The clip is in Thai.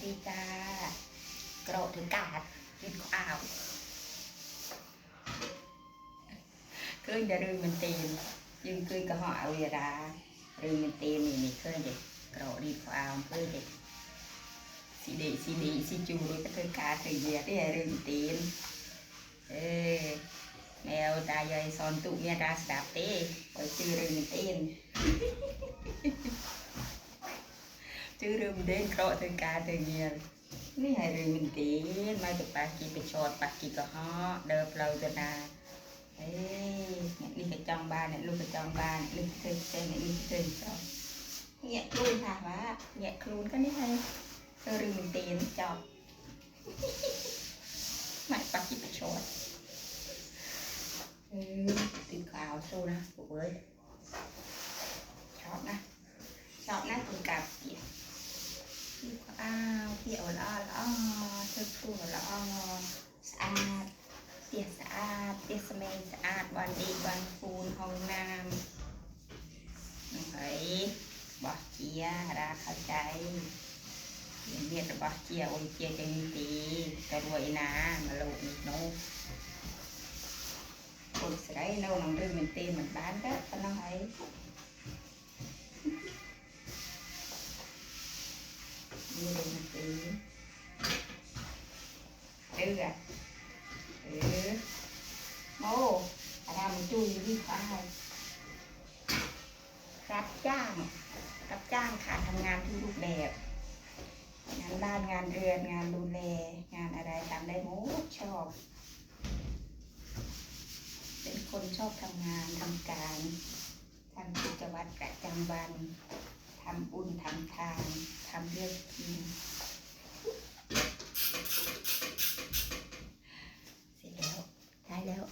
ดีจ้ากระโดดถึงกาดกินข้าวเคยจะรืมมันตีนยังเคยกระห่อเอาเวลารืมมันตีนนี่เคยเด็กกระโดดดีข้าวเคยเด็กสีจูด้วยก็เคยกาเคยเยียดได้รืมตีนแมวตาใหญ่ซอนตุเมียราสดาเต้ไปชื่อรืมมันตีนชื่อรืมเด่นกระโดดถึงกาถึงเยียดนี่ให้รืมตีนมาจากปากกีไปชดปากกีก็ห่อเดินเราจะนานี่cái trong ba này luôn cái trong ba này luôn cái trên này luôn cái trên nhẹ luôn thả quá nhẹ luôn cái này hay sơ rừng mình tiền chọc mày bắt chị phải chốt tìm khảo sâu nè bộ với chọn nè tìm cặp kìa kia ở đó sơ tu ở đó saoเตียสะอาดเตียสเมย์สะอาดวันดีวันฟูนห้องน้ำเฮ้ยบอกเจียราเข้าใจเรียนบอกเจียโอ้ยเจียจะมีตีกระรวยนะมาลูกนี่โน้คนสไลด์โน้น้องดื้อมันตีมันบ้านก็ตอนน้องไอ้นี่เลยมันตีดื้อโม่อาดามจุยที่ฟ้ารับจ้างค่ะทำงานทุกรูปแบบงานบ้านงานเรือนงานดูแลงานอะไรทำได้หมดชอบเป็นคนชอบทำงานทำการทำกิจวัตรประจำวันทำบุญทำทานทำเรื่องกินเสร็จแล้วได้แล้ว